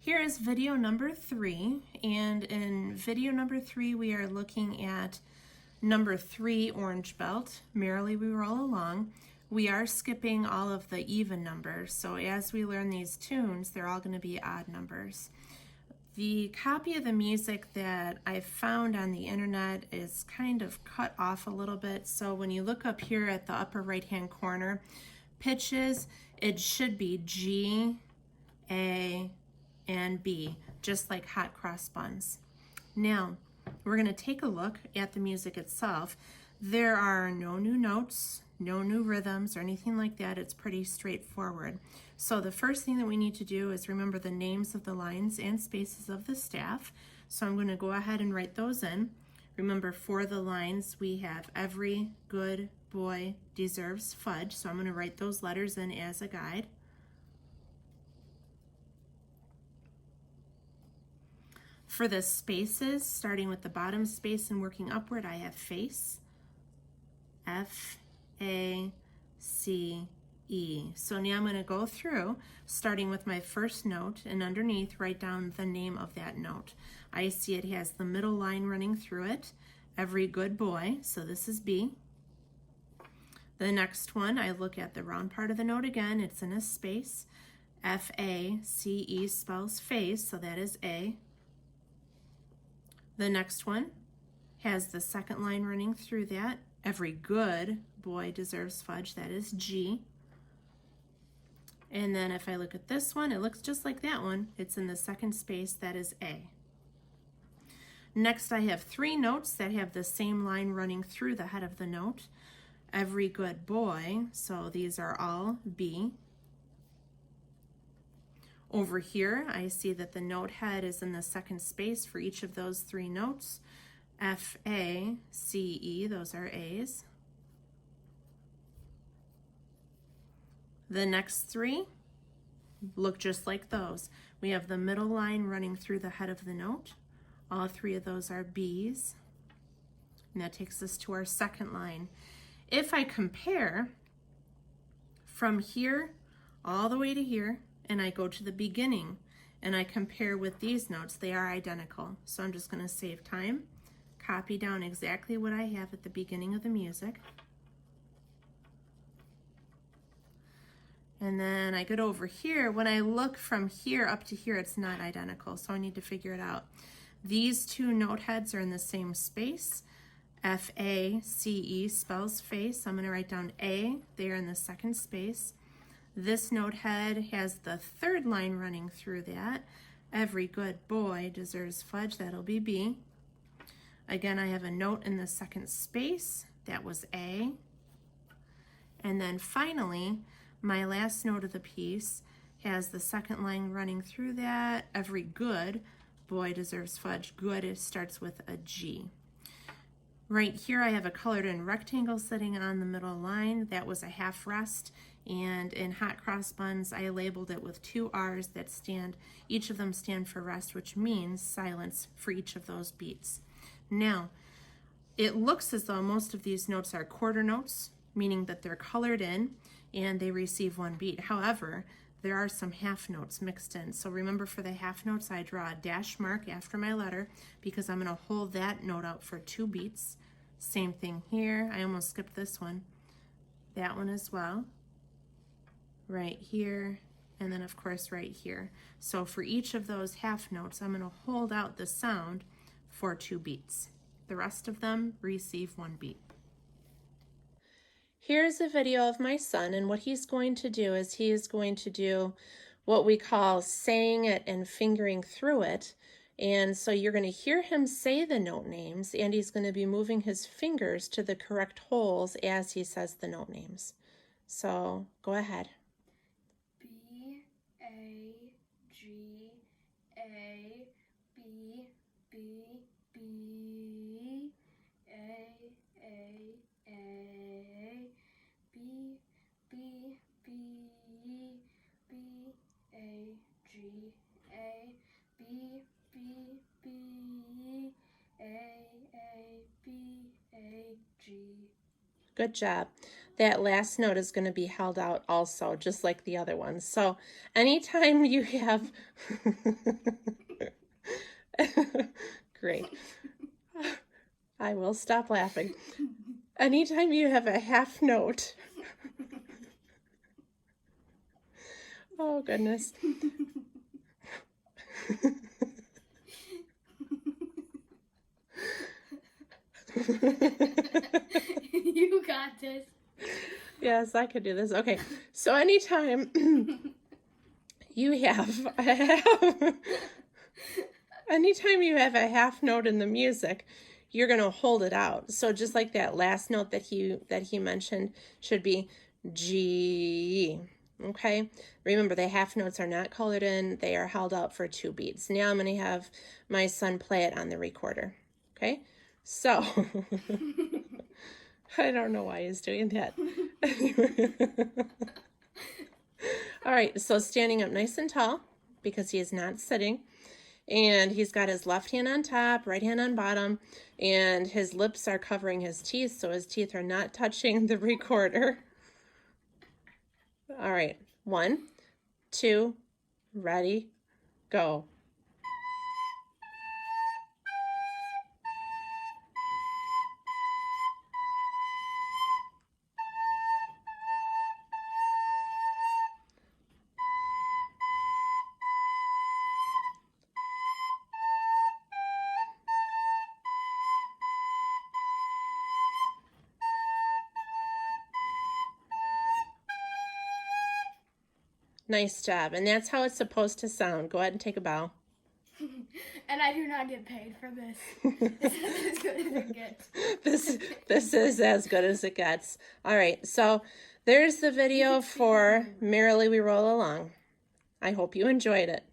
Here is video number 3, and in video number 3 we are looking at number 3 orange belt, Merrily We Roll Along. We are skipping all of the even numbers, so as we learn these tunes, they're all going to be odd numbers. The copy of the music that I found on the internet is kind of cut off a little bit, so when you look up here at the upper right hand corner, pitches, it should be G, A, and B, just like hot cross buns. Now, we're going to take a look at the music itself. There are no new notes, no new rhythms, or anything like that. It's pretty straightforward. So the first thing that we need to do is remember the names of the lines and spaces of the staff. So I'm going to go ahead and write those in. Remember, for the lines, we have every good boy deserves fudge. So I'm going to write those letters in as a guide. For the spaces, starting with the bottom space and working upward, I have face, F, A, C, E. So now I'm going to go through, starting with my first note, and underneath write down the name of that note. I see it has the middle line running through it, every good boy, so this is B. The next one, I look at the round part of the note again, it's in a space. F, A, C, E spells face, so that is A. The next one has the second line running through that. Every good boy deserves fudge, that is G. And then if I look at this one, it looks just like that one. It's in the second space, that is A. Next, I have 3 notes that have the same line running through the head of the note. Every good boy, so these are all B. Over here, I see that the note head is in the second space for each of those 3 notes. F, A, C, E, those are A's. The next 3 look just like those. We have the middle line running through the head of the note. All 3 of those are B's. And that takes us to our second line. If I compare from here all the way to here, and I go to the beginning and I compare with these notes, they are identical. So I'm just going to save time, copy down exactly what I have at the beginning of the music. And then I get over here. When I look from here up to here, it's not identical, so I need to figure it out. These 2 note heads are in the same space. F, A, C, E spells face. I'm going to write down A. They are in the second space. This note head has the third line running through that. Every good boy deserves fudge, that'll be B. Again, I have a note in the second space, that was A. And then finally, my last note of the piece has the second line running through that. Every good boy deserves fudge. Good starts with a G. Right here I have a colored in rectangle sitting on the middle line. That was a half rest, and in hot cross buns I labeled it with 2 R's that stand, each of them stand for rest, which means silence for each of those beats. Now, it looks as though most of these notes are quarter notes, meaning that they're colored in and they receive 1 beat. However, there are some half notes mixed in. So remember, for the half notes, I draw a dash mark after my letter because I'm going to hold that note out for 2 beats. Same thing here. I almost skipped this one. That one as well. Right here. And then, of course, right here. So for each of those half notes, I'm going to hold out the sound for 2 beats. The rest of them receive 1 beat. Here's a video of my son, and what he's going to do is he is going to do what we call saying it and fingering through it. And so you're going to hear him say the note names, and he's going to be moving his fingers to the correct holes as he says the note names. So go ahead. B, A, G, A, B, B, B, A, A, B, B, B, B, A, G, A, B, B, B, A, B, A, G. Good job. that last note is going to be held out also, just like the other ones. So anytime you have, great. I will stop laughing. Anytime you have a half note, oh goodness. You got this. Yes, I could do this. Okay, so anytime you have anytime you have a half note in the music, you're going to hold it out. So just like that last note that he mentioned should be G. Okay, remember the half notes are not colored in, they are held out for 2 beats. Now I'm going to have my son play it on the recorder. Okay, so I don't know why he's doing that. All right, so standing up nice and tall because he is not sitting. And he's got his left hand on top, right hand on bottom, and his lips are covering his teeth, so his teeth are not touching the recorder. All right, 1, 2, ready, go. Nice job, and that's how it's supposed to sound. Go ahead and take a bow. And I do not get paid for this. This is as good as it gets. This is as good as it gets. All right, so there's the video for Merrily We Roll Along. I hope you enjoyed it.